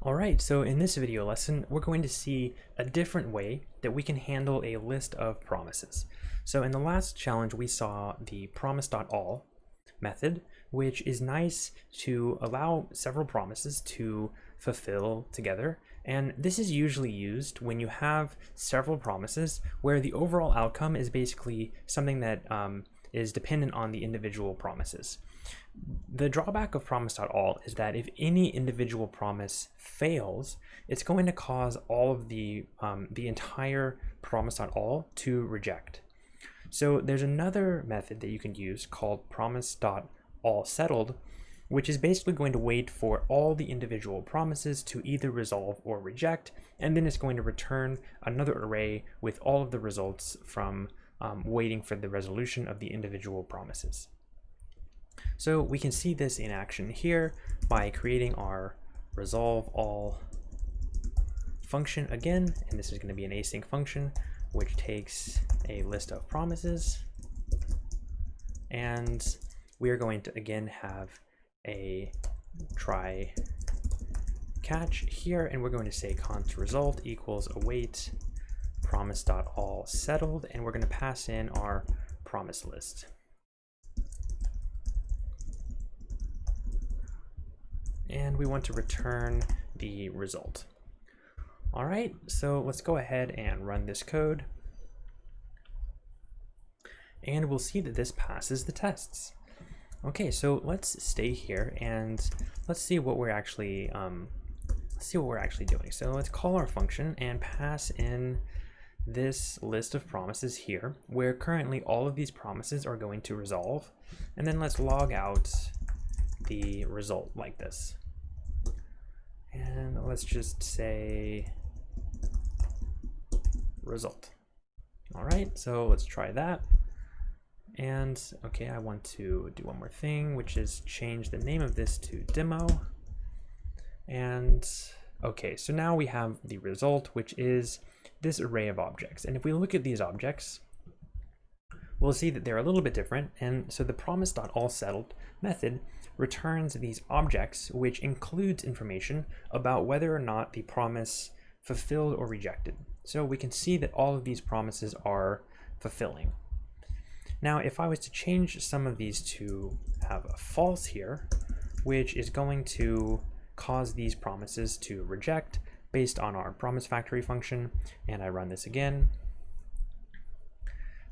Alright, so in this video lesson, we're going to see a different way that we can handle a list of promises. So in the last challenge, we saw the promise.all method, which is nice to allow several promises to fulfill together. And this is usually used when you have several promises where the overall outcome is basically something that is dependent on the individual promises. The drawback of promise.all is that if any individual promise fails, it's going to cause all of the entire promise.all to reject. So there's another method that you can use called promise.allSettled, which is basically going to wait for all the individual promises to either resolve or reject, and then it's going to return another array with all of the results from waiting for the resolution of the individual promises. So we can see this in action here by creating our resolve all function again, and this is going to be an async function which takes a list of promises, and we are going to again have a try catch here, and we're going to say const result equals await promise.all settled, and we're going to pass in our promise list. And we want to return the result. All right, so let's go ahead and run this code. And we'll see that this passes the tests. Okay, so let's stay here and let's see what we're actually doing. So let's call our function and pass in this list of promises here, where currently all of these promises are going to resolve. And then let's log out the result like this. And let's just say result. All right, so let's try that. And okay, I want to do one more thing, which is change the name of this to demo. And okay, so now we have the result, which is this array of objects. And if we look at these objects, we'll see that they're a little bit different. And so the promise.allSettled method returns these objects, which includes information about whether or not the promise fulfilled or rejected. So we can see that all of these promises are fulfilling. Now, if I was to change some of these to have a false here, which is going to cause these promises to reject based on our promise factory function, and I run this again,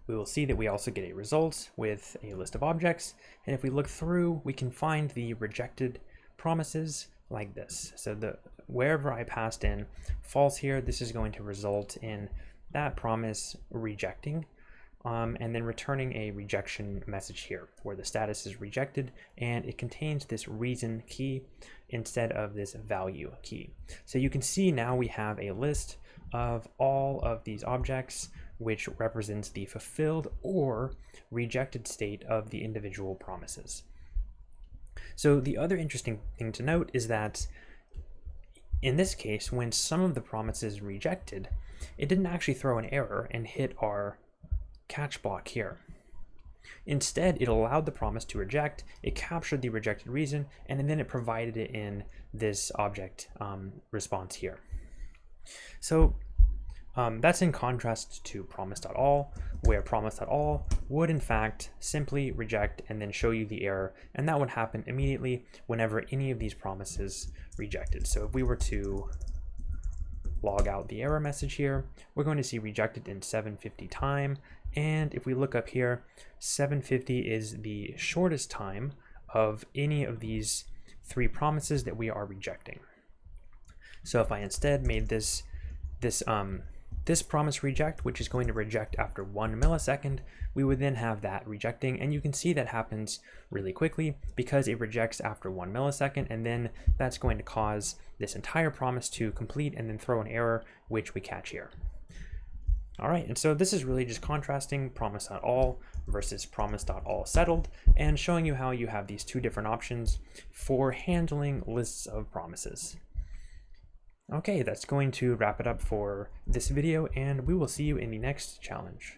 we will see that we also get a result with a list of objects. And if we look through, we can find the rejected promises like this. So wherever I passed in false here, this is going to result in that promise rejecting, and then returning a rejection message here where the status is rejected, and it contains this reason key instead of this value key. So you can see now we have a list of all of these objects, which represents the fulfilled or rejected state of the individual promises. So the other interesting thing to note is that in this case, when some of the promises rejected, it didn't actually throw an error and hit our catch block here. Instead, it allowed the promise to reject, it captured the rejected reason, and then it provided it in this object response here. So that's in contrast to promise.all, where promise.all would in fact simply reject and then show you the error, and that would happen immediately whenever any of these promises rejected. So if we were to log out the error message here, we're going to see rejected in 750 time, and if we look up here, 750 is the shortest time of any of these three promises that we are rejecting. So if I instead made this promise reject, which is going to reject after 1 millisecond, we would then have that rejecting, and you can see that happens really quickly because it rejects after 1 millisecond, and then that's going to cause this entire promise to complete and then throw an error, which we catch here. All right, and so this is really just contrasting promise.all versus promise.allSettled and showing you how you have these two different options for handling lists of promises. Okay, that's going to wrap it up for this video, and we will see you in the next challenge.